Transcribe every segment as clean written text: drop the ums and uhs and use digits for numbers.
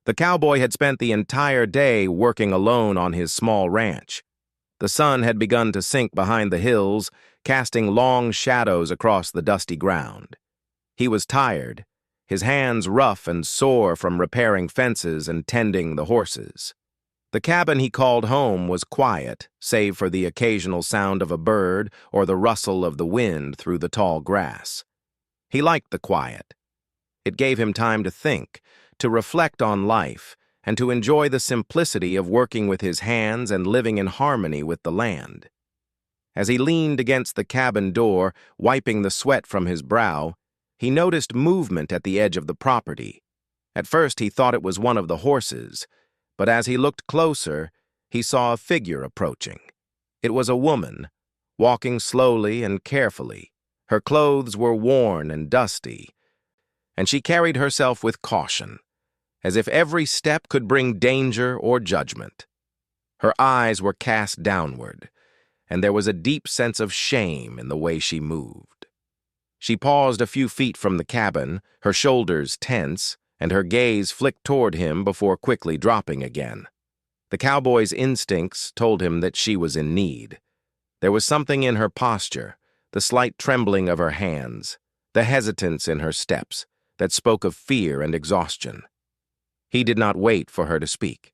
The cowboy had spent the entire day working alone on his small ranch. The sun had begun to sink behind the hills, casting long shadows across the dusty ground. He was tired, his hands rough and sore from repairing fences and tending the horses. The cabin he called home was quiet, save for the occasional sound of a bird or the rustle of the wind through the tall grass. He liked the quiet. It gave him time to think, to reflect on life, and to enjoy the simplicity of working with his hands and living in harmony with the land. As he leaned against the cabin door, wiping the sweat from his brow, he noticed movement at the edge of the property. At first he thought it was one of the horses, but as he looked closer, he saw a figure approaching. It was a woman, walking slowly and carefully. Her clothes were worn and dusty, and she carried herself with caution, as if every step could bring danger or judgment. Her eyes were cast downward, and there was a deep sense of shame in the way she moved. She paused a few feet from the cabin, her shoulders tense, and her gaze flicked toward him before quickly dropping again. The cowboy's instincts told him that she was in need. There was something in her posture, the slight trembling of her hands, the hesitance in her steps, that spoke of fear and exhaustion. He did not wait for her to speak.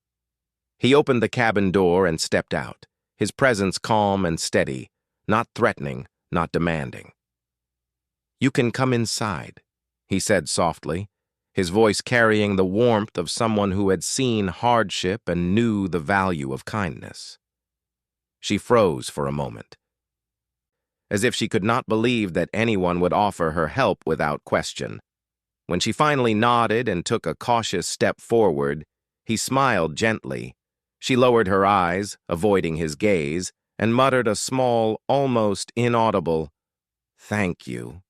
He opened the cabin door and stepped out, his presence calm and steady, not threatening, not demanding. "You can come inside," he said softly, his voice carrying the warmth of someone who had seen hardship and knew the value of kindness. She froze for a moment, as if she could not believe that anyone would offer her help without question. When she finally nodded and took a cautious step forward, he smiled gently. She lowered her eyes, avoiding his gaze, and muttered a small, almost inaudible, "Thank you."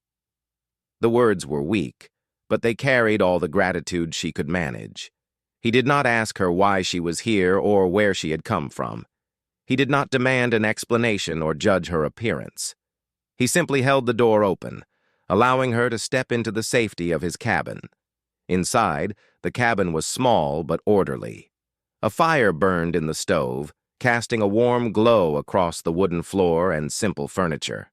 The words were weak, but they carried all the gratitude she could manage. He did not ask her why she was here or where she had come from. He did not demand an explanation or judge her appearance. He simply held the door open, allowing her to step into the safety of his cabin. Inside, the cabin was small but orderly. A fire burned in the stove, casting a warm glow across the wooden floor and simple furniture.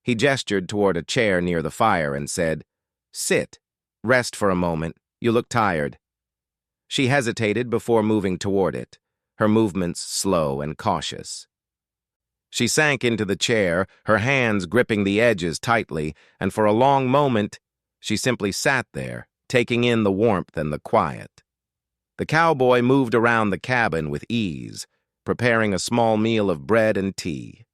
He gestured toward a chair near the fire and said, "Sit. Rest for a moment. You look tired." She hesitated before moving toward it, her movements slow and cautious. She sank into the chair, her hands gripping the edges tightly, and for a long moment, she simply sat there, taking in the warmth and the quiet. The cowboy moved around the cabin with ease, preparing a small meal of bread and tea.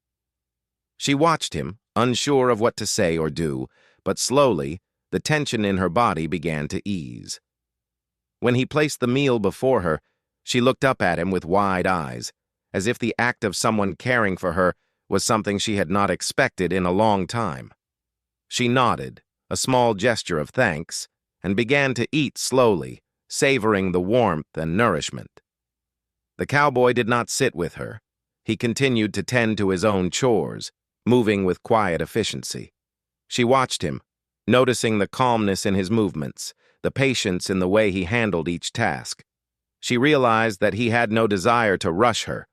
She watched him, unsure of what to say or do, but slowly, the tension in her body began to ease. When he placed the meal before her, she looked up at him with wide eyes, as if the act of someone caring for her was something she had not expected in a long time. She nodded, a small gesture of thanks, and began to eat slowly, savoring the warmth and nourishment. The cowboy did not sit with her. He continued to tend to his own chores, moving with quiet efficiency. She watched him, noticing the calmness in his movements, the patience in the way he handled each task. She realized that he had no desire to rush her,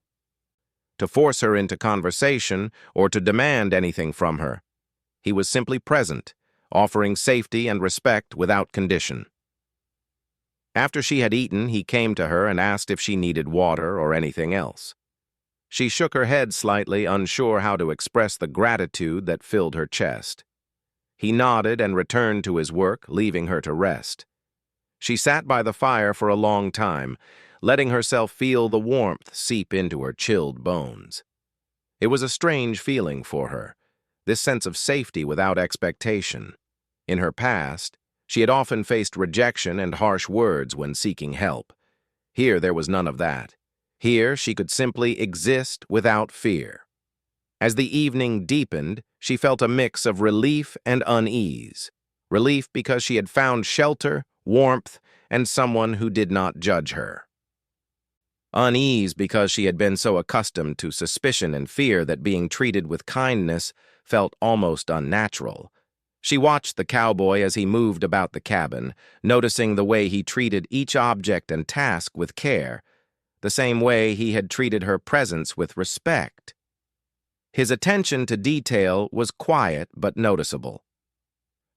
to force her into conversation, or to demand anything from her. He was simply present, offering safety and respect without condition. After she had eaten, he came to her and asked if she needed water or anything else. She shook her head slightly, unsure how to express the gratitude that filled her chest. He nodded and returned to his work, leaving her to rest. She sat by the fire for a long time, letting herself feel the warmth seep into her chilled bones. It was a strange feeling for her, this sense of safety without expectation. In her past, she had often faced rejection and harsh words when seeking help. Here there was none of that. Here she could simply exist without fear. As the evening deepened, she felt a mix of relief and unease. Relief because she had found shelter, warmth, and someone who did not judge her. Unease because she had been so accustomed to suspicion and fear that being treated with kindness felt almost unnatural. She watched the cowboy as he moved about the cabin, noticing the way he treated each object and task with care, the same way he had treated her presence with respect. His attention to detail was quiet but noticeable.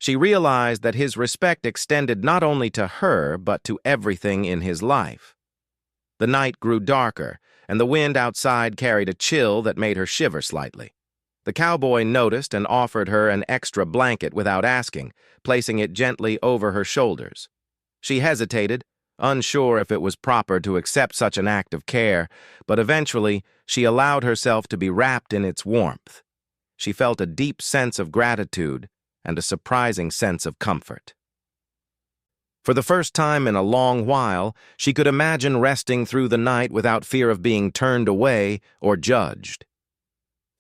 She realized that his respect extended not only to her but to everything in his life. The night grew darker, and the wind outside carried a chill that made her shiver slightly. The cowboy noticed and offered her an extra blanket without asking, placing it gently over her shoulders. She hesitated, unsure if it was proper to accept such an act of care, but eventually she allowed herself to be wrapped in its warmth. She felt a deep sense of gratitude and a surprising sense of comfort. For the first time in a long while, she could imagine resting through the night without fear of being turned away or judged.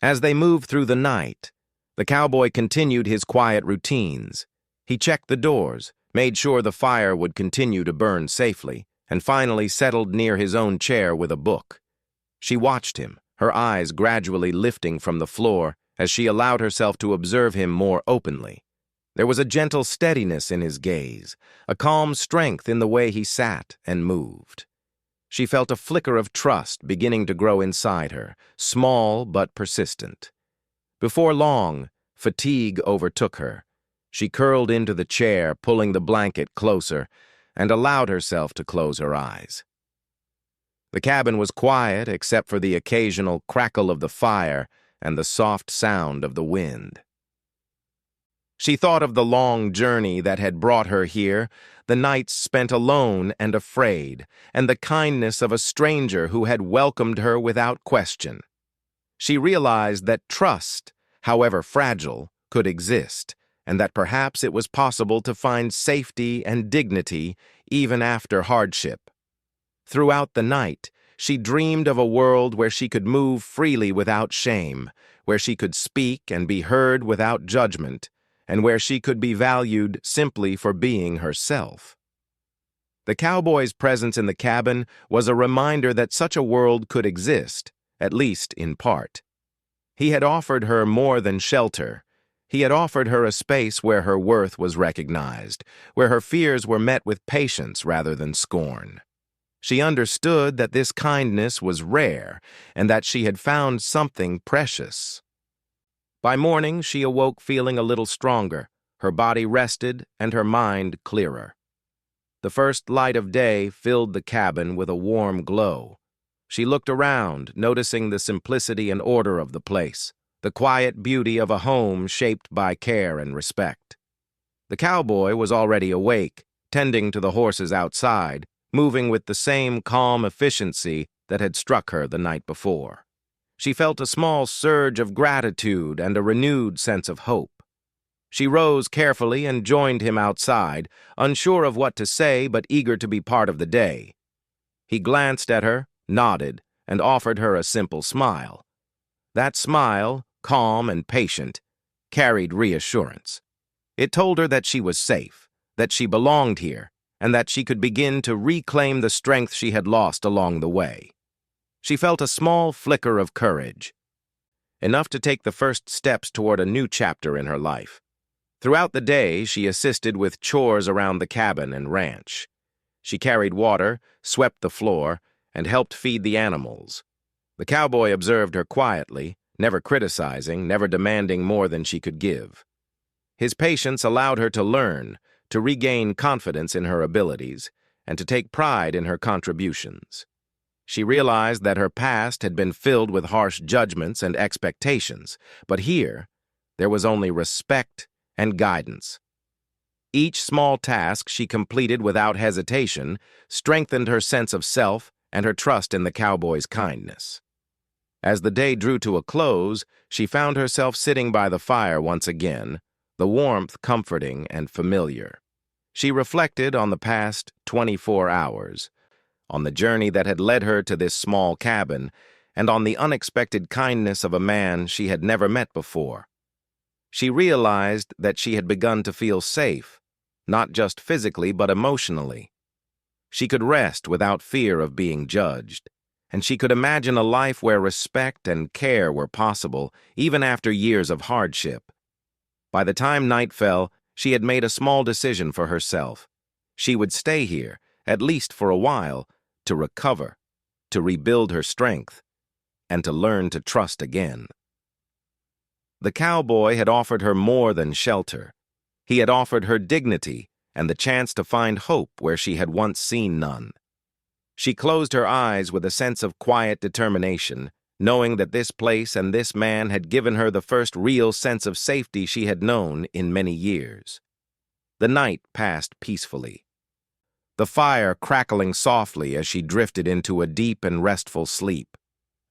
As they moved through the night, the cowboy continued his quiet routines. He checked the doors, made sure the fire would continue to burn safely, and finally settled near his own chair with a book. She watched him, her eyes gradually lifting from the floor as she allowed herself to observe him more openly. There was a gentle steadiness in his gaze, a calm strength in the way he sat and moved. She felt a flicker of trust beginning to grow inside her, small but persistent. Before long, fatigue overtook her. She curled into the chair, pulling the blanket closer, and allowed herself to close her eyes. The cabin was quiet except for the occasional crackle of the fire and the soft sound of the wind. She thought of the long journey that had brought her here, the nights spent alone and afraid, and the kindness of a stranger who had welcomed her without question. She realized that trust, however fragile, could exist, and that perhaps it was possible to find safety and dignity even after hardship. Throughout the night, she dreamed of a world where she could move freely without shame, where she could speak and be heard without judgment, and where she could be valued simply for being herself. The cowboy's presence in the cabin was a reminder that such a world could exist, at least in part. He had offered her more than shelter. He had offered her a space where her worth was recognized, where her fears were met with patience rather than scorn. She understood that this kindness was rare and that she had found something precious. By morning, she awoke feeling a little stronger, her body rested and her mind clearer. The first light of day filled the cabin with a warm glow. She looked around, noticing the simplicity and order of the place, the quiet beauty of a home shaped by care and respect. The cowboy was already awake, tending to the horses outside, moving with the same calm efficiency that had struck her the night before. She felt a small surge of gratitude and a renewed sense of hope. She rose carefully and joined him outside, unsure of what to say but eager to be part of the day. He glanced at her, nodded, and offered her a simple smile. That smile, calm and patient, carried reassurance. It told her that she was safe, that she belonged here, and that she could begin to reclaim the strength she had lost along the way. She felt a small flicker of courage, enough to take the first steps toward a new chapter in her life. Throughout the day, she assisted with chores around the cabin and ranch. She carried water, swept the floor, and helped feed the animals. The cowboy observed her quietly, never criticizing, never demanding more than she could give. His patience allowed her to learn, to regain confidence in her abilities, and to take pride in her contributions. She realized that her past had been filled with harsh judgments and expectations, but here, there was only respect and guidance. Each small task she completed without hesitation strengthened her sense of self and her trust in the cowboy's kindness. As the day drew to a close, she found herself sitting by the fire once again, the warmth comforting and familiar. She reflected on the past 24 hours, on the journey that had led her to this small cabin, and on the unexpected kindness of a man she had never met before. She realized that she had begun to feel safe, not just physically but emotionally. She could rest without fear of being judged, and she could imagine a life where respect and care were possible even after years of hardship. By the time night fell, she had made a small decision for herself. She would stay here, at least for a while, to recover, to rebuild her strength, and to learn to trust again. The cowboy had offered her more than shelter. He had offered her dignity and the chance to find hope where she had once seen none. She closed her eyes with a sense of quiet determination, knowing that this place and this man had given her the first real sense of safety she had known in many years. The night passed peacefully, the fire crackling softly as she drifted into a deep and restful sleep.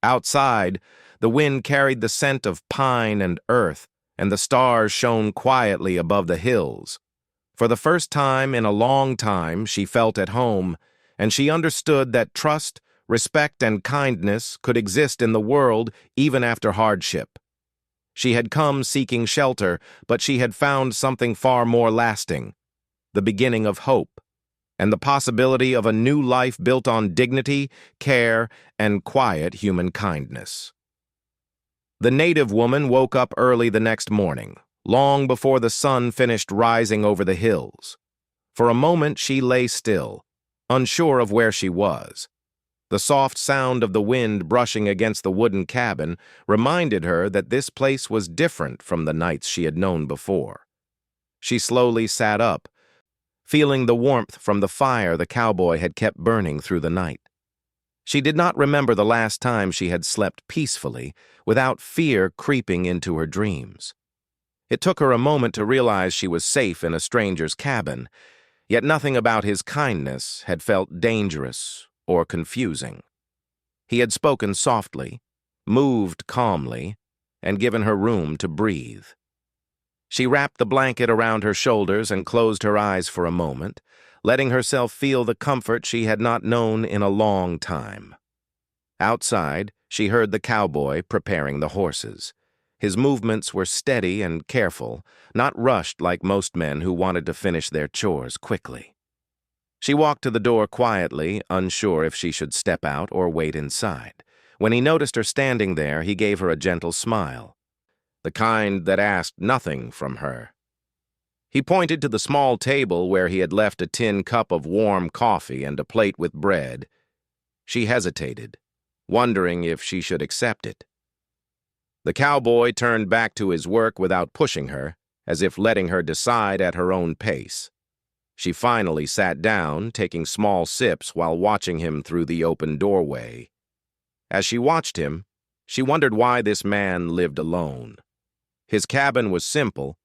Outside, the wind carried the scent of pine and earth, and the stars shone quietly above the hills. For the first time in a long time, she felt at home, and she understood that trust, respect, and kindness could exist in the world even after hardship. She had come seeking shelter, but she had found something far more lasting, the beginning of hope, and the possibility of a new life built on dignity, care, and quiet human kindness. The native woman woke up early the next morning, long before the sun finished rising over the hills. For a moment she lay still, unsure of where she was. The soft sound of the wind brushing against the wooden cabin reminded her that this place was different from the nights she had known before. She slowly sat up, feeling the warmth from the fire the cowboy had kept burning through the night. She did not remember the last time she had slept peacefully, without fear creeping into her dreams. It took her a moment to realize she was safe in a stranger's cabin, yet nothing about his kindness had felt dangerous or confusing. He had spoken softly, moved calmly, and given her room to breathe. She wrapped the blanket around her shoulders and closed her eyes for a moment, letting herself feel the comfort she had not known in a long time. Outside, she heard the cowboy preparing the horses. His movements were steady and careful, not rushed like most men who wanted to finish their chores quickly. She walked to the door quietly, unsure if she should step out or wait inside. When he noticed her standing there, he gave her a gentle smile, the kind that asked nothing from her. He pointed to the small table where he had left a tin cup of warm coffee and a plate with bread. She hesitated, wondering if she should accept it. The cowboy turned back to his work without pushing her, as if letting her decide at her own pace. She finally sat down, taking small sips while watching him through the open doorway. As she watched him, she wondered why this man lived alone. His cabin was simple,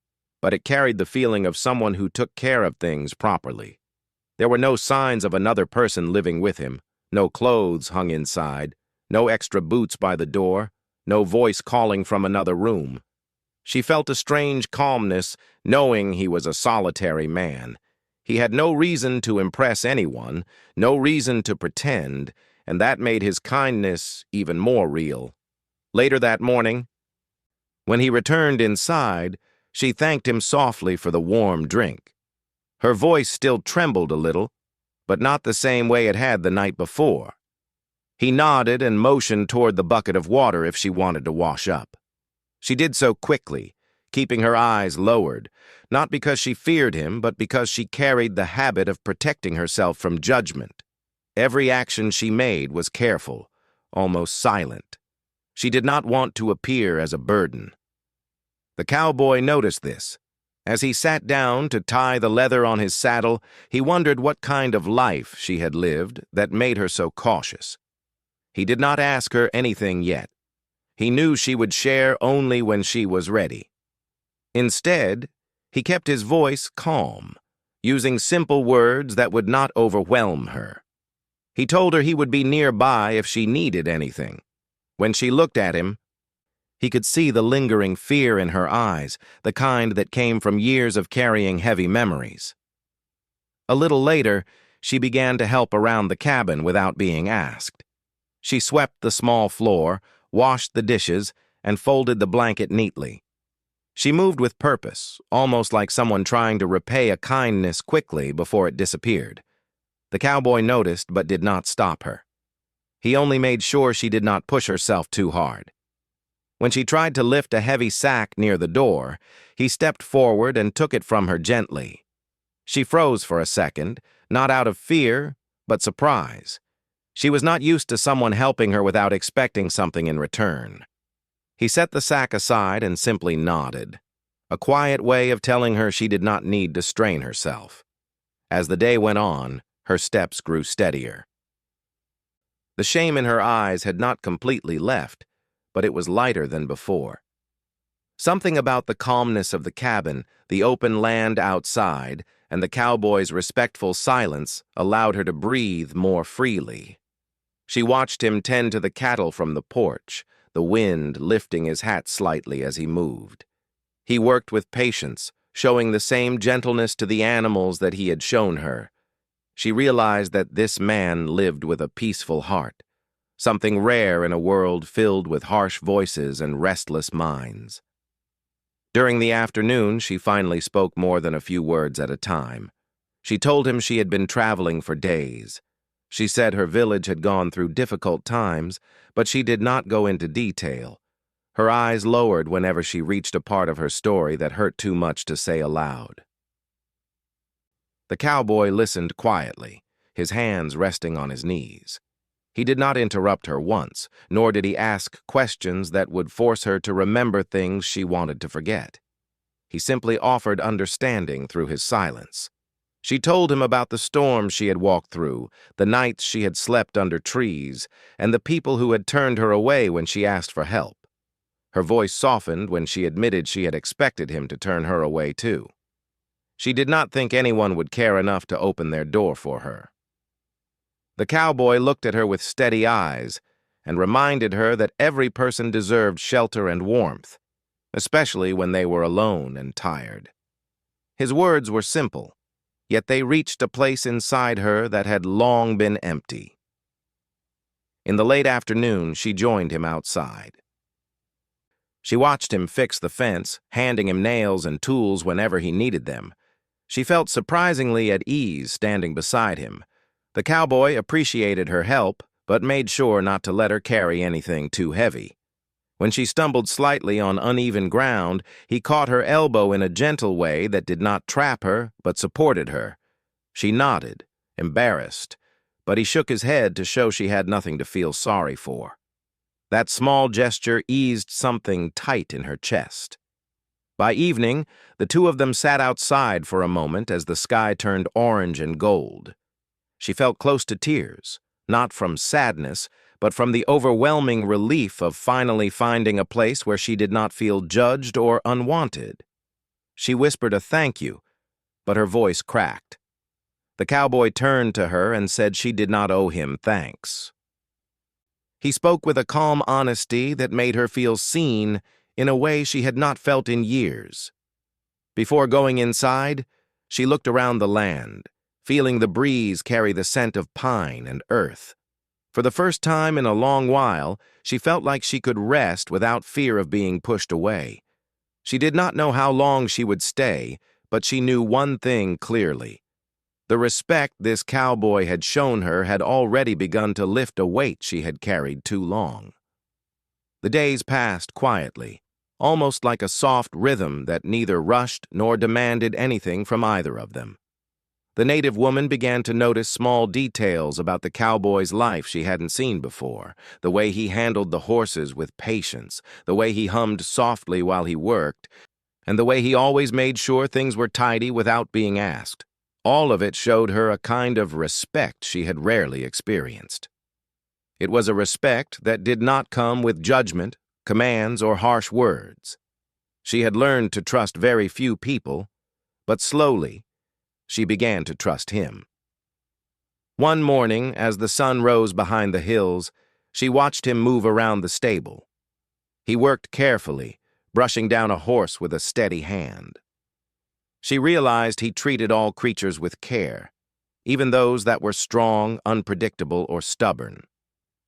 but it carried the feeling of someone who took care of things properly. There were no signs of another person living with him, no clothes hung inside, no extra boots by the door, no voice calling from another room. She felt a strange calmness, knowing he was a solitary man. He had no reason to impress anyone, no reason to pretend, and that made his kindness even more real. Later that morning, when he returned inside, she thanked him softly for the warm drink. Her voice still trembled a little, but not the same way it had the night before. He nodded and motioned toward the bucket of water if she wanted to wash up. She did so quickly, keeping her eyes lowered, not because she feared him, but because she carried the habit of protecting herself from judgment. Every action she made was careful, almost silent. She did not want to appear as a burden. The cowboy noticed this. As he sat down to tie the leather on his saddle, he wondered what kind of life she had lived that made her so cautious. He did not ask her anything yet. He knew she would share only when she was ready. Instead, he kept his voice calm, using simple words that would not overwhelm her. He told her he would be nearby if she needed anything. When she looked at him, he could see the lingering fear in her eyes, the kind that came from years of carrying heavy memories. A little later, she began to help around the cabin without being asked. She swept the small floor, washed the dishes, and folded the blanket neatly. She moved with purpose, almost like someone trying to repay a kindness quickly before it disappeared. The cowboy noticed but did not stop her. He only made sure she did not push herself too hard. When she tried to lift a heavy sack near the door, he stepped forward and took it from her gently. She froze for a second, not out of fear, but surprise. She was not used to someone helping her without expecting something in return. He set the sack aside and simply nodded, a quiet way of telling her she did not need to strain herself. As the day went on, her steps grew steadier. The shame in her eyes had not completely left, but it was lighter than before. Something about the calmness of the cabin, the open land outside, and the cowboy's respectful silence allowed her to breathe more freely. She watched him tend to the cattle from the porch, the wind lifting his hat slightly as he moved. He worked with patience, showing the same gentleness to the animals that he had shown her. She realized that this man lived with a peaceful heart, something rare in a world filled with harsh voices and restless minds. During the afternoon, she finally spoke more than a few words at a time. She told him she had been traveling for days. She said her village had gone through difficult times, but she did not go into detail. Her eyes lowered whenever she reached a part of her story that hurt too much to say aloud. The cowboy listened quietly, his hands resting on his knees. He did not interrupt her once, nor did he ask questions that would force her to remember things she wanted to forget. He simply offered understanding through his silence. She told him about the storms she had walked through, the nights she had slept under trees, and the people who had turned her away when she asked for help. Her voice softened when she admitted she had expected him to turn her away too. She did not think anyone would care enough to open their door for her. The cowboy looked at her with steady eyes and reminded her that every person deserved shelter and warmth, especially when they were alone and tired. His words were simple, yet they reached a place inside her that had long been empty. In the late afternoon, she joined him outside. She watched him fix the fence, handing him nails and tools whenever he needed them. She felt surprisingly at ease standing beside him. The cowboy appreciated her help, but made sure not to let her carry anything too heavy. When she stumbled slightly on uneven ground, he caught her elbow in a gentle way that did not trap her, but supported her. She nodded, embarrassed, but he shook his head to show she had nothing to feel sorry for. That small gesture eased something tight in her chest. By evening, the two of them sat outside for a moment as the sky turned orange and gold. She felt close to tears, not from sadness, but from the overwhelming relief of finally finding a place where she did not feel judged or unwanted. She whispered a thank you, but her voice cracked. The cowboy turned to her and said she did not owe him thanks. He spoke with a calm honesty that made her feel seen in a way she had not felt in years. Before going inside, she looked around the land, feeling the breeze carry the scent of pine and earth. For the first time in a long while, she felt like she could rest without fear of being pushed away. She did not know how long she would stay, but she knew one thing clearly. The respect this cowboy had shown her had already begun to lift a weight she had carried too long. The days passed quietly, almost like a soft rhythm that neither rushed nor demanded anything from either of them. The native woman began to notice small details about the cowboy's life she hadn't seen before, the way he handled the horses with patience, the way he hummed softly while he worked, and the way he always made sure things were tidy without being asked. All of it showed her a kind of respect she had rarely experienced. It was a respect that did not come with judgment, commands, or harsh words. She had learned to trust very few people, but slowly, she began to trust him. One morning, as the sun rose behind the hills, she watched him move around the stable. He worked carefully, brushing down a horse with a steady hand. She realized he treated all creatures with care, even those that were strong, unpredictable, or stubborn.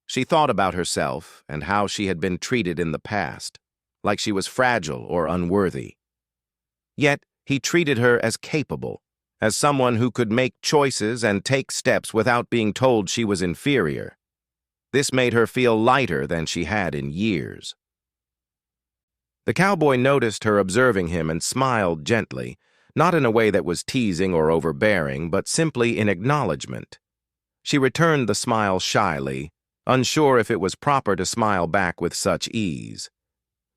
She thought about herself and how she had been treated in the past, like she was fragile or unworthy. Yet he treated her as capable, as someone who could make choices and take steps without being told she was inferior. This made her feel lighter than she had in years. The cowboy noticed her observing him and smiled gently, not in a way that was teasing or overbearing, but simply in acknowledgement. She returned the smile shyly, unsure if it was proper to smile back with such ease.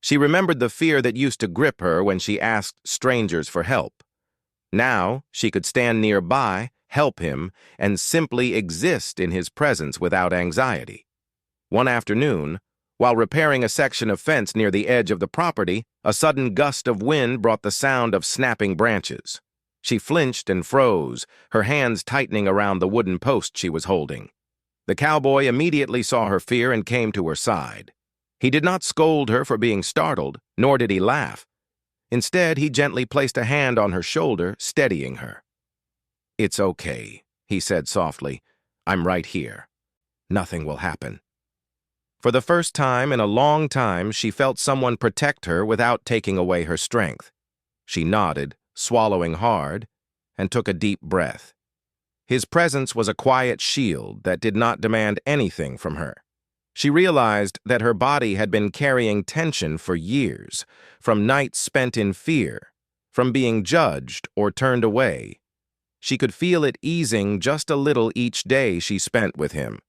She remembered the fear that used to grip her when she asked strangers for help. Now she could stand nearby, help him, and simply exist in his presence without anxiety. One afternoon, while repairing a section of fence near the edge of the property, a sudden gust of wind brought the sound of snapping branches. She flinched and froze, her hands tightening around the wooden post she was holding. The cowboy immediately saw her fear and came to her side. He did not scold her for being startled, nor did he laugh. Instead, he gently placed a hand on her shoulder, steadying her. "It's okay," he said softly. "I'm right here. Nothing will happen." For the first time in a long time, she felt someone protect her without taking away her strength. She nodded, swallowing hard, and took a deep breath. His presence was a quiet shield that did not demand anything from her. She realized that her body had been carrying tension for years, from nights spent in fear, from being judged or turned away. She could feel it easing just a little each day she spent with him.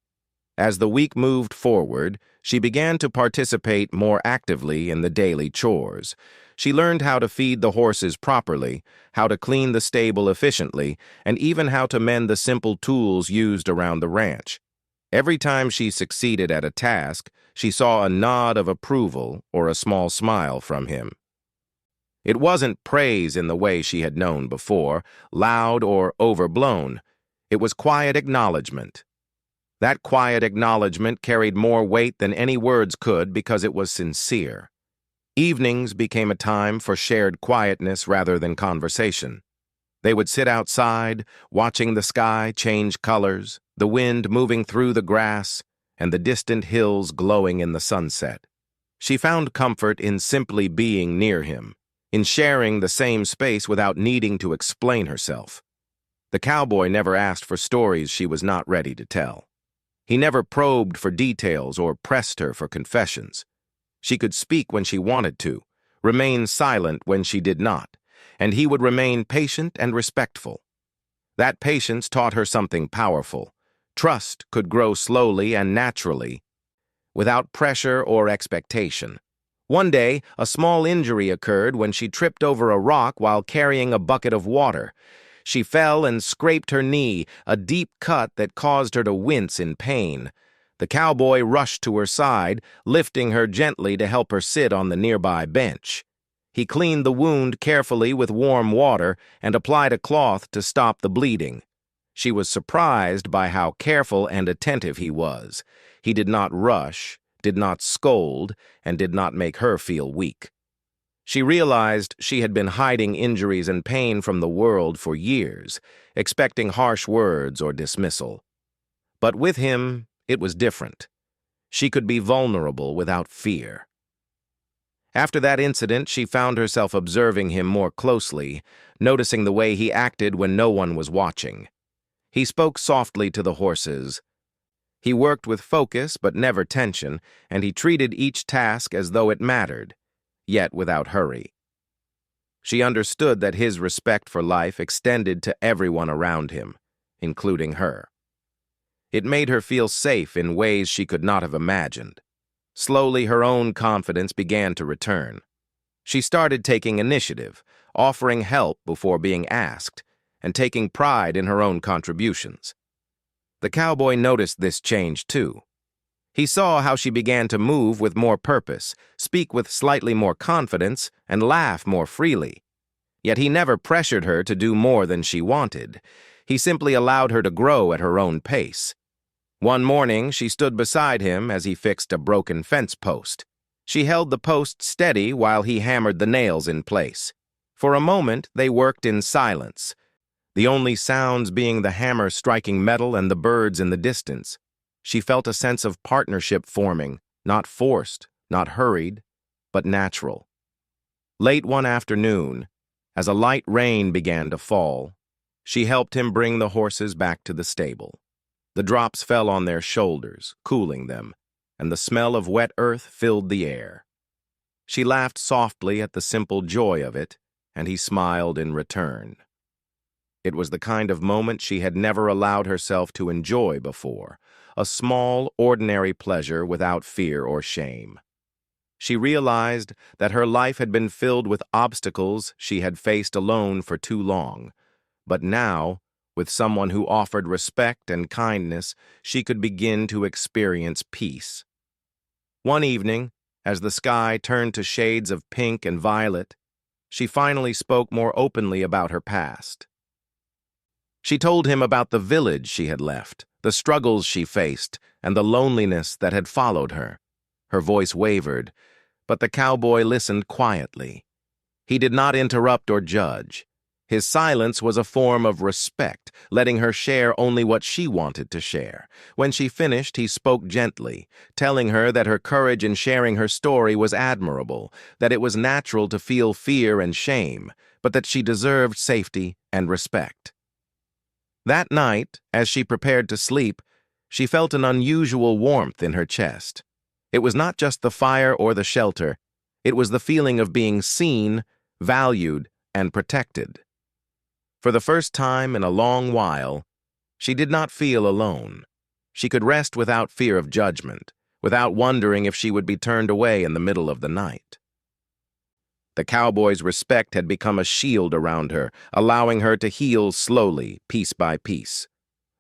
As the week moved forward, she began to participate more actively in the daily chores. She learned how to feed the horses properly, how to clean the stable efficiently, and even how to mend the simple tools used around the ranch. Every time she succeeded at a task, she saw a nod of approval or a small smile from him. It wasn't praise in the way she had known before, loud or overblown. It was quiet acknowledgement. That quiet acknowledgement carried more weight than any words could because it was sincere. Evenings became a time for shared quietness rather than conversation. They would sit outside, watching the sky change colors, the wind moving through the grass, and the distant hills glowing in the sunset. She found comfort in simply being near him, in sharing the same space without needing to explain herself. The cowboy never asked for stories she was not ready to tell. He never probed for details or pressed her for confessions. She could speak when she wanted to, remain silent when she did not, and he would remain patient and respectful. That patience taught her something powerful. Trust could grow slowly and naturally, without pressure or expectation. One day, a small injury occurred when she tripped over a rock while carrying a bucket of water. She fell and scraped her knee, a deep cut that caused her to wince in pain. The cowboy rushed to her side, lifting her gently to help her sit on the nearby bench. He cleaned the wound carefully with warm water and applied a cloth to stop the bleeding. She was surprised by how careful and attentive he was. He did not rush, did not scold, and did not make her feel weak. She realized she had been hiding injuries and pain from the world for years, expecting harsh words or dismissal. But with him, it was different. She could be vulnerable without fear. After that incident, she found herself observing him more closely, noticing the way he acted when no one was watching. He spoke softly to the horses. He worked with focus but never tension, and he treated each task as though it mattered, yet without hurry. She understood that his respect for life extended to everyone around him, including her. It made her feel safe in ways she could not have imagined. Slowly, her own confidence began to return. She started taking initiative, offering help before being asked, and taking pride in her own contributions. The cowboy noticed this change too. He saw how she began to move with more purpose, speak with slightly more confidence, and laugh more freely. Yet he never pressured her to do more than she wanted. He simply allowed her to grow at her own pace. One morning, she stood beside him as he fixed a broken fence post. She held the post steady while he hammered the nails in place. For a moment, they worked in silence, the only sounds being the hammer striking metal and the birds in the distance. She felt a sense of partnership forming, not forced, not hurried, but natural. Late one afternoon, as a light rain began to fall, she helped him bring the horses back to the stable. The drops fell on their shoulders, cooling them, and the smell of wet earth filled the air. She laughed softly at the simple joy of it, and he smiled in return. It was the kind of moment she had never allowed herself to enjoy before, a small, ordinary pleasure without fear or shame. She realized that her life had been filled with obstacles she had faced alone for too long, but now, with someone who offered respect and kindness, she could begin to experience peace. One evening, as the sky turned to shades of pink and violet, she finally spoke more openly about her past. She told him about the village she had left, the struggles she faced, and the loneliness that had followed her. Her voice wavered, but the cowboy listened quietly. He did not interrupt or judge. His silence was a form of respect, letting her share only what she wanted to share. When she finished, he spoke gently, telling her that her courage in sharing her story was admirable, that it was natural to feel fear and shame, but that she deserved safety and respect. That night, as she prepared to sleep, she felt an unusual warmth in her chest. It was not just the fire or the shelter, it was the feeling of being seen, valued, and protected. For the first time in a long while, she did not feel alone. She could rest without fear of judgment, without wondering if she would be turned away in the middle of the night. The cowboy's respect had become a shield around her, allowing her to heal slowly, piece by piece.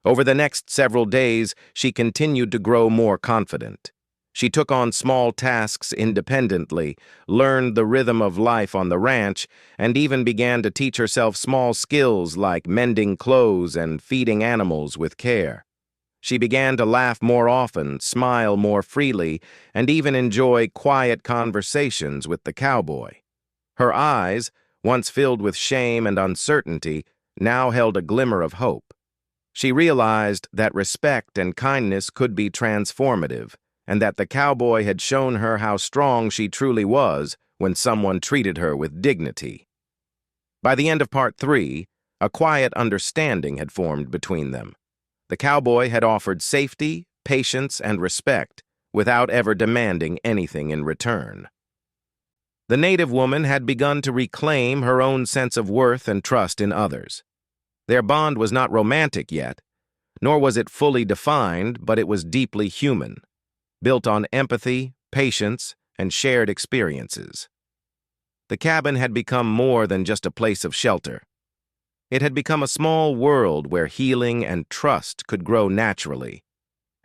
Over the next several days, she continued to grow more confident. She took on small tasks independently, learned the rhythm of life on the ranch, and even began to teach herself small skills like mending clothes and feeding animals with care. She began to laugh more often, smile more freely, and even enjoy quiet conversations with the cowboy. Her eyes, once filled with shame and uncertainty, now held a glimmer of hope. She realized that respect and kindness could be transformative, and that the cowboy had shown her how strong she truly was when someone treated her with dignity. By the end of Part 3, a quiet understanding had formed between them. The cowboy had offered safety, patience, and respect without ever demanding anything in return. The native woman had begun to reclaim her own sense of worth and trust in others. Their bond was not romantic yet, nor was it fully defined, but it was deeply human, built on empathy, patience, and shared experiences. The cabin had become more than just a place of shelter. It had become a small world where healing and trust could grow naturally,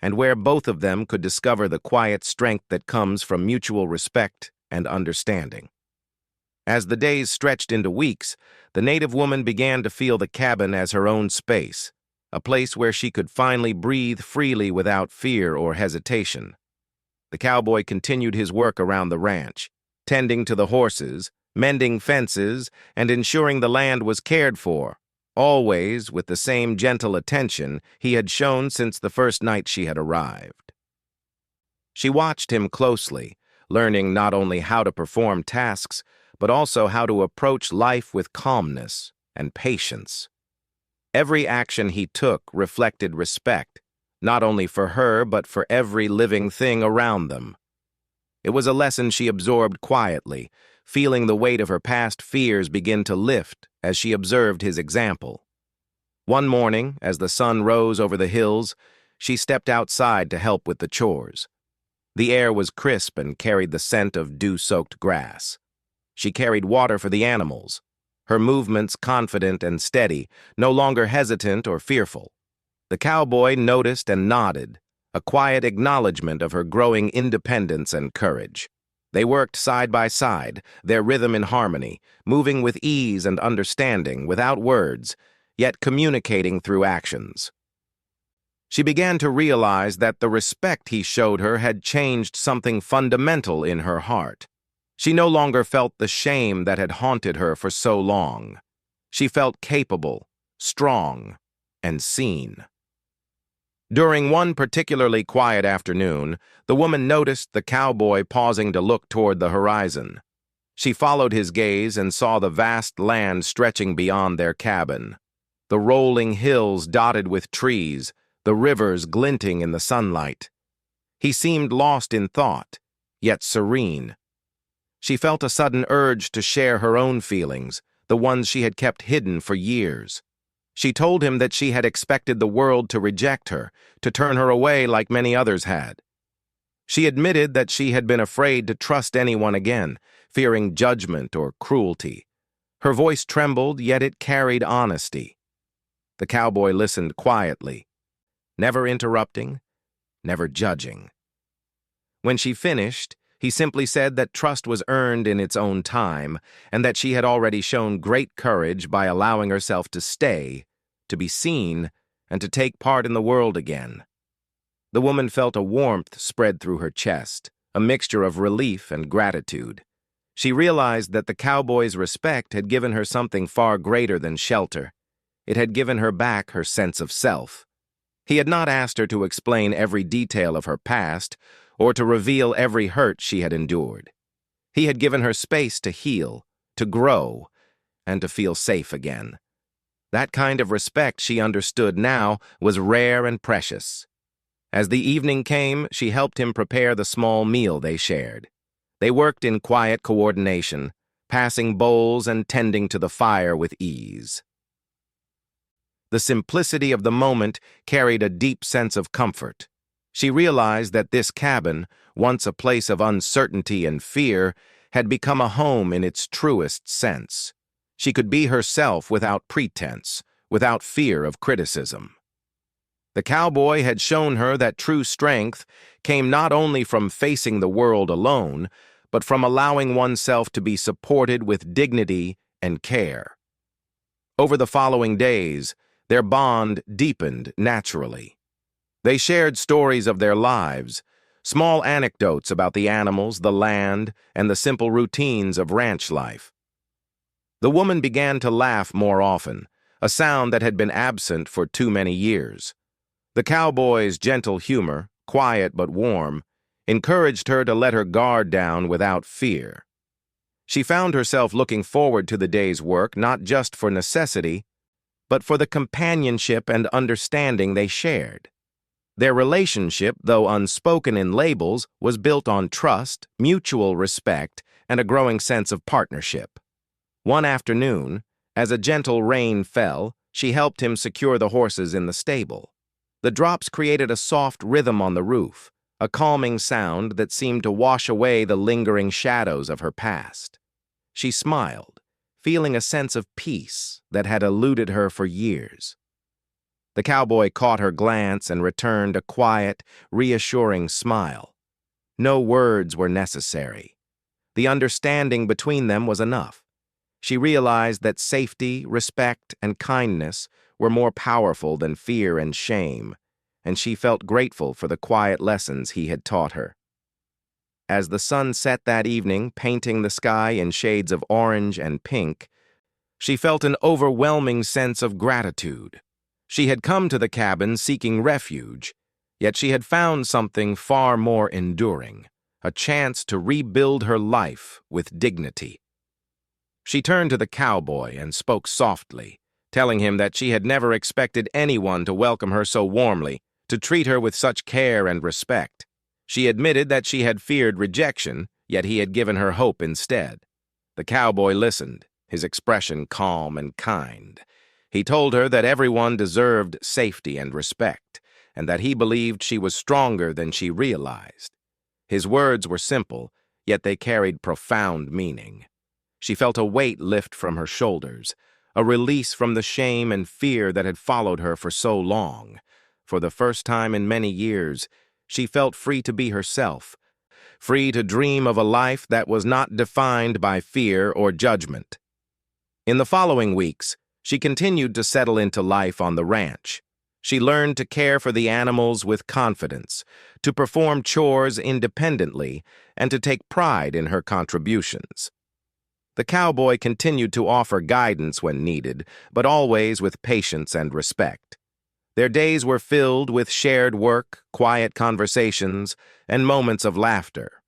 and where both of them could discover the quiet strength that comes from mutual respect and understanding. As the days stretched into weeks, the native woman began to feel the cabin as her own space, a place where she could finally breathe freely without fear or hesitation. The cowboy continued his work around the ranch, tending to the horses, mending fences, and ensuring the land was cared for, always with the same gentle attention he had shown since the first night she had arrived. She watched him closely, learning not only how to perform tasks, but also how to approach life with calmness and patience. Every action he took reflected respect, not only for her but for every living thing around them. It was a lesson she absorbed quietly, feeling the weight of her past fears begin to lift as she observed his example. One morning, as the sun rose over the hills, she stepped outside to help with the chores. The air was crisp and carried the scent of dew-soaked grass. She carried water for the animals, her movements confident and steady, no longer hesitant or fearful. The cowboy noticed and nodded, a quiet acknowledgement of her growing independence and courage. They worked side by side, their rhythm in harmony, moving with ease and understanding without words, yet communicating through actions. She began to realize that the respect he showed her had changed something fundamental in her heart. She no longer felt the shame that had haunted her for so long. She felt capable, strong, and seen. During one particularly quiet afternoon, the woman noticed the cowboy pausing to look toward the horizon. She followed his gaze and saw the vast land stretching beyond their cabin, the rolling hills dotted with trees, the rivers glinting in the sunlight. He seemed lost in thought, yet serene. She felt a sudden urge to share her own feelings, the ones she had kept hidden for years. She told him that she had expected the world to reject her, to turn her away like many others had. She admitted that she had been afraid to trust anyone again, fearing judgment or cruelty. Her voice trembled, yet it carried honesty. The cowboy listened quietly, never interrupting, never judging. When she finished, he simply said that trust was earned in its own time, and that she had already shown great courage by allowing herself to stay, to be seen, and to take part in the world again. The woman felt a warmth spread through her chest, a mixture of relief and gratitude. She realized that the cowboy's respect had given her something far greater than shelter. It had given her back her sense of self. He had not asked her to explain every detail of her past or to reveal every hurt she had endured. He had given her space to heal, to grow, and to feel safe again. That kind of respect, she understood now, was rare and precious. As the evening came, she helped him prepare the small meal they shared. They worked in quiet coordination, passing bowls and tending to the fire with ease. The simplicity of the moment carried a deep sense of comfort. She realized that this cabin, once a place of uncertainty and fear, had become a home in its truest sense. She could be herself without pretense, without fear of criticism. The cowboy had shown her that true strength came not only from facing the world alone, but from allowing oneself to be supported with dignity and care. Over the following days, their bond deepened naturally. They shared stories of their lives, small anecdotes about the animals, the land, and the simple routines of ranch life. The woman began to laugh more often, a sound that had been absent for too many years. The cowboy's gentle humor, quiet but warm, encouraged her to let her guard down without fear. She found herself looking forward to the day's work not just for necessity, but for the companionship and understanding they shared. Their relationship, though unspoken in labels, was built on trust, mutual respect, and a growing sense of partnership. One afternoon, as a gentle rain fell, she helped him secure the horses in the stable. The drops created a soft rhythm on the roof, a calming sound that seemed to wash away the lingering shadows of her past. She smiled, feeling a sense of peace that had eluded her for years. The cowboy caught her glance and returned a quiet, reassuring smile. No words were necessary. The understanding between them was enough. She realized that safety, respect, and kindness were more powerful than fear and shame, and she felt grateful for the quiet lessons he had taught her. As the sun set that evening, painting the sky in shades of orange and pink, she felt an overwhelming sense of gratitude. She had come to the cabin seeking refuge, yet she had found something far more enduring, a chance to rebuild her life with dignity. She turned to the cowboy and spoke softly, telling him that she had never expected anyone to welcome her so warmly, to treat her with such care and respect. She admitted that she had feared rejection, yet he had given her hope instead. The cowboy listened, his expression calm and kind. He told her that everyone deserved safety and respect, and that he believed she was stronger than she realized. His words were simple, yet they carried profound meaning. She felt a weight lift from her shoulders, a release from the shame and fear that had followed her for so long. For the first time in many years, she felt free to be herself, free to dream of a life that was not defined by fear or judgment. In the following weeks, she continued to settle into life on the ranch. She learned to care for the animals with confidence, to perform chores independently, and to take pride in her contributions. The cowboy continued to offer guidance when needed, but always with patience and respect. Their days were filled with shared work, quiet conversations, and moments of laughter.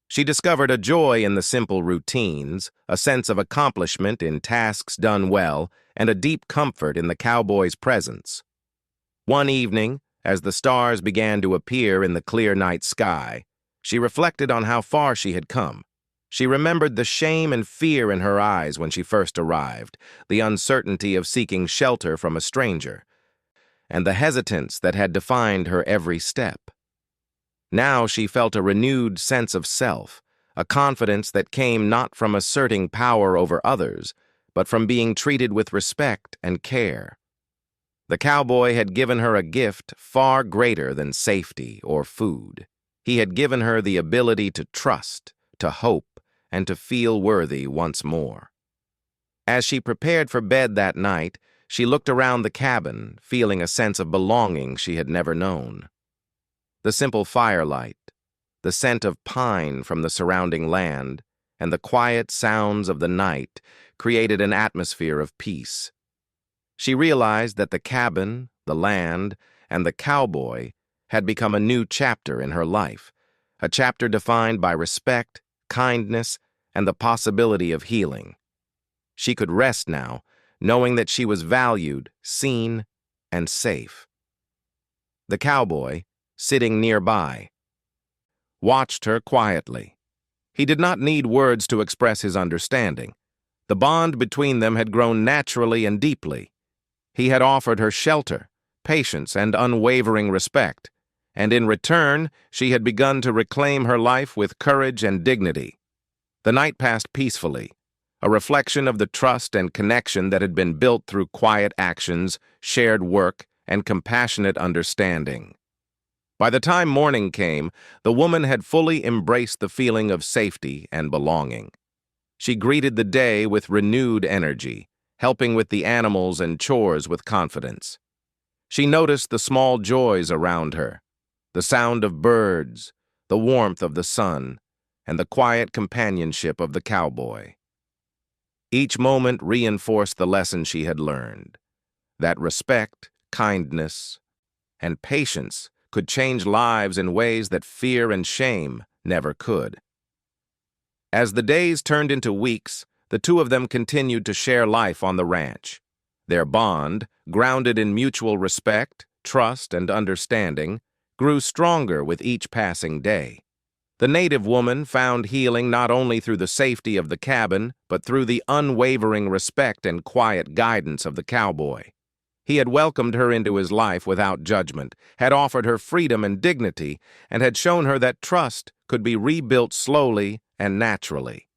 She discovered a joy in the simple routines, a sense of accomplishment in tasks done well, and a deep comfort in the cowboy's presence. One evening, as the stars began to appear in the clear night sky, she reflected on how far she had come. She remembered the shame and fear in her eyes when she first arrived, the uncertainty of seeking shelter from a stranger, and the hesitance that had defined her every step. Now she felt a renewed sense of self, a confidence that came not from asserting power over others, but from being treated with respect and care. The cowboy had given her a gift far greater than safety or food. He had given her the ability to trust, to hope, and to feel worthy once more. As she prepared for bed that night, she looked around the cabin, feeling a sense of belonging she had never known. The simple firelight, the scent of pine from the surrounding land, and the quiet sounds of the night created an atmosphere of peace. She realized that the cabin, the land, and the cowboy had become a new chapter in her life, a chapter defined by respect, kindness, and the possibility of healing. She could rest now, knowing that she was valued, seen, and safe. The cowboy, sitting nearby, watched her quietly. He did not need words to express his understanding. The bond between them had grown naturally and deeply. He had offered her shelter, patience, and unwavering respect, and in return, she had begun to reclaim her life with courage and dignity. The night passed peacefully, a reflection of the trust and connection that had been built through quiet actions, shared work, and compassionate understanding. By the time morning came, the woman had fully embraced the feeling of safety and belonging. She greeted the day with renewed energy, helping with the animals and chores with confidence. She noticed the small joys around her, the sound of birds, the warmth of the sun, and the quiet companionship of the cowboy. Each moment reinforced the lesson she had learned, that respect, kindness, and patience could change lives in ways that fear and shame never could. As the days turned into weeks, the two of them continued to share life on the ranch. Their bond, grounded in mutual respect, trust, and understanding, grew stronger with each passing day. The native woman found healing not only through the safety of the cabin, but through the unwavering respect and quiet guidance of the cowboy. He had welcomed her into his life without judgment, had offered her freedom and dignity, and had shown her that trust could be rebuilt slowly and naturally.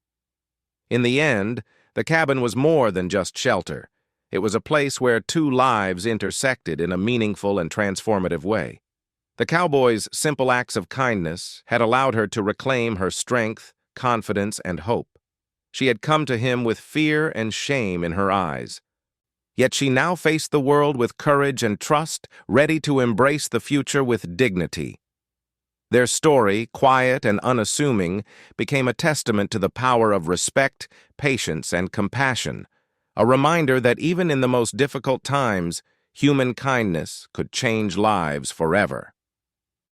In the end, the cabin was more than just shelter. It was a place where two lives intersected in a meaningful and transformative way. The cowboy's simple acts of kindness had allowed her to reclaim her strength, confidence, and hope. She had come to him with fear and shame in her eyes. Yet she now faced the world with courage and trust, ready to embrace the future with dignity. Their story, quiet and unassuming, became a testament to the power of respect, patience, and compassion, a reminder that even in the most difficult times, human kindness could change lives forever.